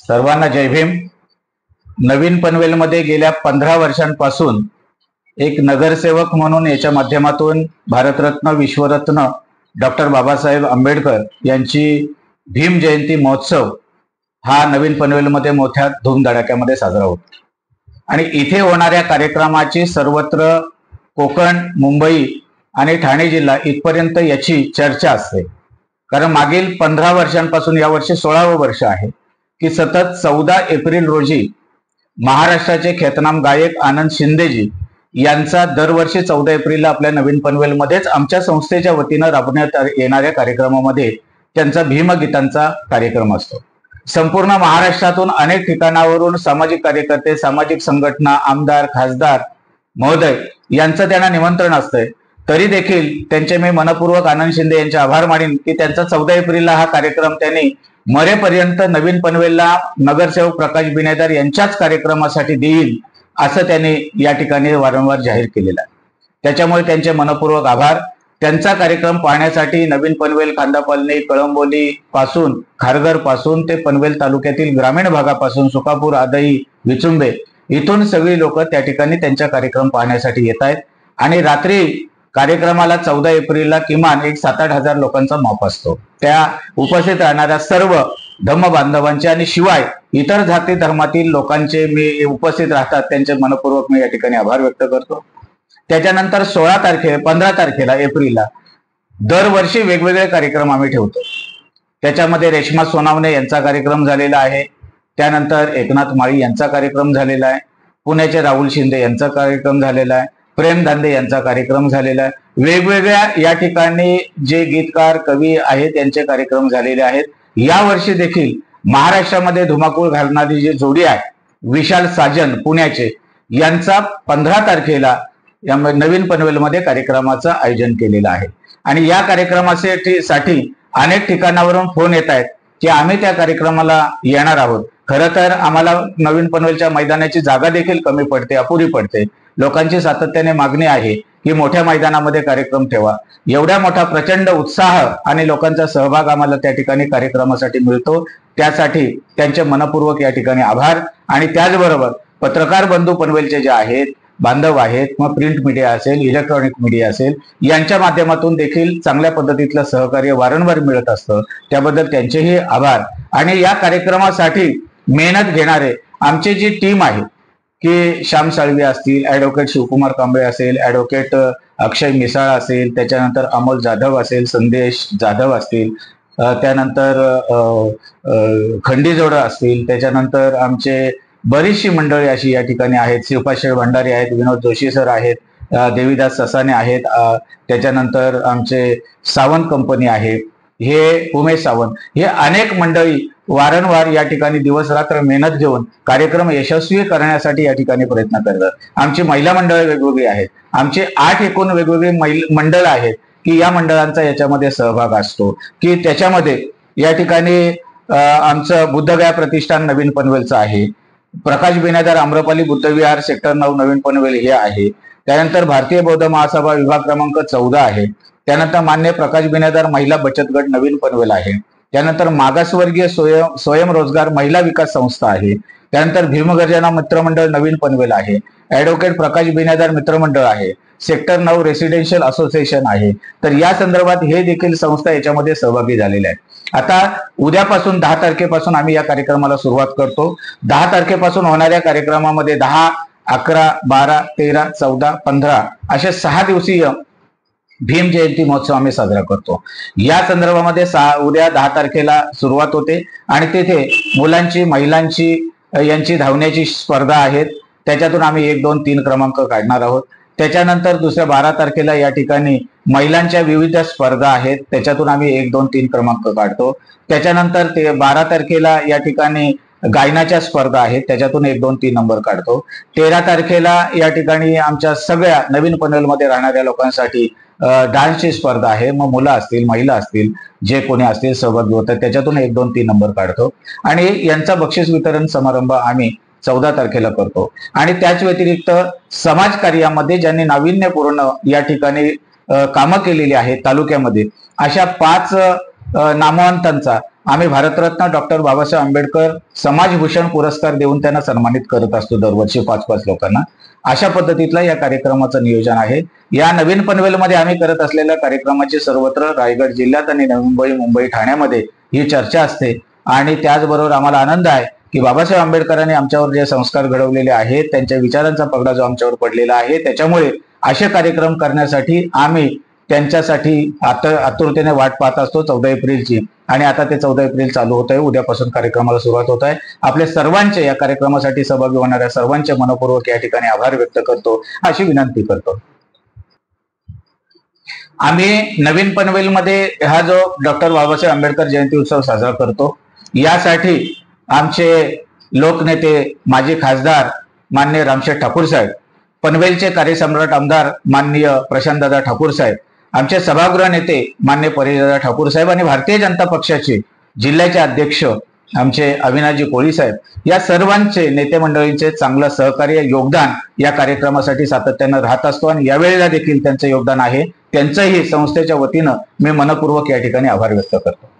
सर्वांना जय भीम। नवीन पनवेलमध्ये गेल्या 15 वर्षांपासून एक नगरसेवक म्हणून याच्या माध्यमातून भारतरत्न विश्वरत्न डॉक्टर बाबासाहेब आंबेडकर यांची भीम जयंती महोत्सव हा नवीन पनवेलमध्ये मोठ्या धूमधडाक्यामध्ये साजरा होतो आणि इथे होणाऱ्या कार्यक्रमाची सर्वत्र कोकण, मुंबई आणि ठाणे जिल्हा इथपर्यंत याची चर्चा असते। कारण मागील 15 वर्षांपासून यावर्षी 16वे वर्ष आहे की सतत 14 एप्रिल रोजी महाराष्ट्राचे ख्यातनाम गायक आनंद शिंदेजी यांचा दरवर्षी 14 एप्रिलला आपल्या नवीन पनवेलमध्येच आमच्या संस्थेच्या वतीनं राबवण्यात येणाऱ्या कार्यक्रमामध्ये त्यांचा भीमगीतांचा कार्यक्रम असतो। संपूर्ण महाराष्ट्रातून अनेक ठिकाणावरून सामाजिक कार्यकर्ते, सामाजिक संघटना, आमदार, खासदार महोदय यांचं त्यांना निमंत्रण असतंय। तरी देखील त्यांचे मी मनपूर्वक आनंद शिंदे यांचे आभार मानेन की त्यांचा 14 एप्रिलला हा कार्यक्रम त्यांनी मरेपर्यंत नवीन पनवेलला नगरसेवक प्रकाश बिनेदार यांच्याच कार्यक्रमासाठी देईल असं त्यांनी या ठिकाणी वारंवार जाहीर केलेलं आहे। त्याच्यामुळे त्यांचे मनपूर्वक आभार। त्यांचा कार्यक्रम पाहण्यासाठी नवीन पनवेल, खांदापालनी, कळंबोली पासून, खारघर पासून ते पनवेल तालुक्यातील ग्रामीण भागापासून सुकापूर, आदई, विचुंबे इथून सगळी लोक त्या ठिकाणी त्यांचा कार्यक्रम पाहण्यासाठी येत आहेत आणि रात्री कार्यक्रमाला 14 एप्रिलला किमान एक 7-8 हजार लोकांचा माप असतो। त्या उपस्थित राहणाऱ्या सर्व धम्म बांधवांचे आणि शिवाय इतर जाती धर्मातील लोकांचे मी उपस्थित राहतात त्यांचे मनपूर्वक मी या ठिकाणी आभार व्यक्त करतो। त्याच्यानंतर 15 तारखेला एप्रिलला दरवर्षी वेगवेगळे कार्यक्रम आम्ही ठेवतो। त्याच्यामध्ये रेश्मा सोनावणे यांचा कार्यक्रम झालेला आहे, त्यानंतर एकनाथ माळी यांचा कार्यक्रम झालेला आहे, पुण्याचे राहुल शिंदे यांचा कार्यक्रम झालेला आहे, प्रेम दांदे यांचा कार्यक्रम झालेला आहे। वेगवेगळ्या या ठिकाणी जे गीतकार, कवी आहेत त्यांचे कार्यक्रम झालेले आहेत। या वर्षी देखील महाराष्ट्रामध्ये धुमाकूळ घालणारी जी जोडी आहे विशाल साजन पुण्याचे यांचा 15 तारखेला या नवीन पनवेलमध्ये कार्यक्रमाचं आयोजन केलेलं आहे आणि या कार्यक्रमासाठी अनेक ठिकाणावरून फोन येत आहेत की आम्ही त्या कार्यक्रमाला येणार आहोत। खरं तर आम्हाला नवीन पनवेलच्या मैदानाची जागा देखील कमी पडते, अपुरी पडते। लोकांची सातत्याने मागणी आहे की मोठ्या मैदानामध्ये कार्यक्रम ठेवा। एवढ्या मोठा प्रचंड उत्साह आणि लोकांचा सहभाग आम्हाला त्या ठिकाणी कार्यक्रमासाठी मिळतो, त्यासाठी त्यांचे मनपूर्वक या ठिकाणी आभार। आणि त्याचबरोबर पत्रकार बंधू पनवेलचे जे आहेत, बांधव आहेत, मग प्रिंट मीडिया असेल, इलेक्ट्रॉनिक मीडिया असेल, यांच्या माध्यमातून देखील चांगल्या पद्धतीतलं सहकार्य वारंवार मिळत असतं, त्याबद्दल त्यांचेही आभार। आणि या कार्यक्रमासाठी मेहनत घेणारे आमची जी टीम आहे की श्याम साळवी असतील, ॲडव्होकेट शिवकुमार कांबळे असेल, ॲडव्होकेट अक्षय मिसाळ असेल, त्याच्यानंतर अमोल जाधव असेल, संदेश जाधव असतील, त्यानंतर खंडीजोड असतील, त्याच्यानंतर आमचे बरीचशी मंडळी अशी या ठिकाणी आहेत, श्रीपाद भंडारी आहेत, विनोद जोशी सर आहेत, देवीदास ससाने आहेत, त्याच्यानंतर आमचे सावंत कंपनी आहे, हे उमेश सावंत, हे अनेक मंडळी वारंवार या ठिकाणी दिवस रात्र मेहनत घेऊन कार्यक्रम यशस्वी करण्यासाठी या ठिकाणी प्रयत्न करतात। आमची महिला मंडळ वेगवेगळी आहेत, आमचे 8 एकूण वेगवेगळी मंडळ आहेत की या मंडळांचा याच्यामध्ये सहभाग असतो की त्याच्यामध्ये या ठिकाणी आमचं बुद्धगया प्रतिष्ठान नवीन पनवेलचं आहे, प्रकाश बिनेदार आम्रपाली बुद्धविहार सेक्टर 9 नवीन पनवेल हे आहे, त्यानंतर भारतीय बौद्ध महासभा विभाग क्रमांक 14 आहे, त्यानंतर मान्य प्रकाश बिनेदार महिला बचत गट नवीन पनवेल आहे, त्यानंतर मागासवर्गीय स्वयंरोजगार महिला विकास संस्था आहे, त्यानंतर भीमगर्जना मित्रमंडळ नवीन पनवेल आहे, ॲडव्होकेट प्रकाश बिनेदार मित्रमंडळ आहे, सेक्टर 9 रेसिडेन्शियल असोसिएशन आहे। तर या संदर्भात हे देखील संस्था याच्यामध्ये सहभागी झालेल्या आहेत। आता उद्यापासून 10 तारखेपासून आम्ही या कार्यक्रमाला सुरुवात करतो। 10 तारखेपासून होणाऱ्या कार्यक्रमामध्ये 10, 11, 12, 13, 14, 15 असे 6 दिवसीय भीम जयंती महोत्सव आम्ही साजरा करतो। या संदर्भामध्ये उद्या 10 तारखेला सुरुवात होते आणि तिथे मुलांची, महिलांची यांची धावण्याची स्पर्धा आहेत, त्याच्यातून आम्ही 1, 2, 3 क्रमांक काढणार आहोत। त्याच्यानंतर दुसऱ्या 12 तारखेला या ठिकाणी महिलांच्या विविध स्पर्धा आहेत, त्याच्यातून आम्ही 1, 2, 3 क्रमांक काढतो। त्याच्यानंतर 12 तारखेला या ठिकाणी गायनाच्या स्पर्धा आहेत, त्याच्यातून 1, 2, 3 नंबर काढतो। 13 तारखेला या ठिकाणी आमच्या सगळ्या नवीन पनवेलमध्ये राहणाऱ्या लोकांसाठी डान्सची स्पर्धा आहे, मग मुलं असतील, महिला असतील, जे कोणी असतील सहभागी होतात, त्याच्यातून 1, 2, 3 नंबर काढतो आणि यांचा बक्षीस वितरण समारंभ आम्ही 14 तारखेला करतो। आणि त्याच व्यतिरिक्त समाज कार्यामध्ये ज्यांनी नाविन्यपूर्ण या ठिकाणी कामं केलेली आहेत तालुक्यामध्ये, अशा 5 नामवंतांचा आम्ही भारतरत्न डॉक्टर बाबासाहेब आंबेडकर समाजभूषण पुरस्कार देऊन त्यांना सन्मानित करत असतो दरवर्षी 5-5 लोकांना. अशा पद्धतीतलं या कार्यक्रमाचं नियोजन आहे. या नवीन पनवेलमध्ये आम्ही करत असलेल्या कार्यक्रमाची सर्वत्र रायगड जिल्ह्यात आणि नवी मुंबई, मुंबई, ठाण्यामध्ये ही चर्चा असते. आणि त्याचबरोबर आम्हाला आनंद आहे की बाबासाहेब आंबेडकरांनी आमच्यावर जे संस्कार घडवलेले आहेत, त्यांच्या विचारांचा पगडा जो आमच्यावर पडलेला आहे, त्याच्यामुळे असे कार्यक्रम करण्यासाठी आम्ही त्यांच्यासाठी आतुरतेने वाट पाहत असतो 14 एप्रिलची. आणि आता ते 14 एप्रिल चालू होत आहे. उद्यापासून कार्यक्रमाला सुरुवात होत आहे. आपले सर्वांचे या कार्यक्रमासाठी सहभागी होणाऱ्या सर्वांचे मनपूर्वक या ठिकाणी आभार व्यक्त करतो, अशी विनंती करतो. आम्ही नवीन पनवेलमध्ये हा जो डॉक्टर बाबासाहेब आंबेडकर जयंती उत्सव साजरा करतो, यासाठी आमचे लोकनेते माजी खासदार माननीय रामशेठ ठाकूर साहेब, पनवेलचे कार्यसम्राट आमदार माननीय प्रशांतदादा ठाकूर साहेब, आमचे सभागृह नेते माननीय परेशदादा ठाकूर साहेब आणि भारतीय जनता पक्षाचे जिल्ह्याचे अध्यक्ष आमचे अविनाशजी कोळी साहेब, या सर्वांचे नेते मंडळींचे चांगलं सहकार्य, योगदान या कार्यक्रमासाठी सातत्यानं राहत असतो. आणि यावेळेला देखील त्यांचं योगदान आहे. त्यांचंही संस्थेच्या वतीनं मी मनपूर्वक या ठिकाणी आभार व्यक्त करतो.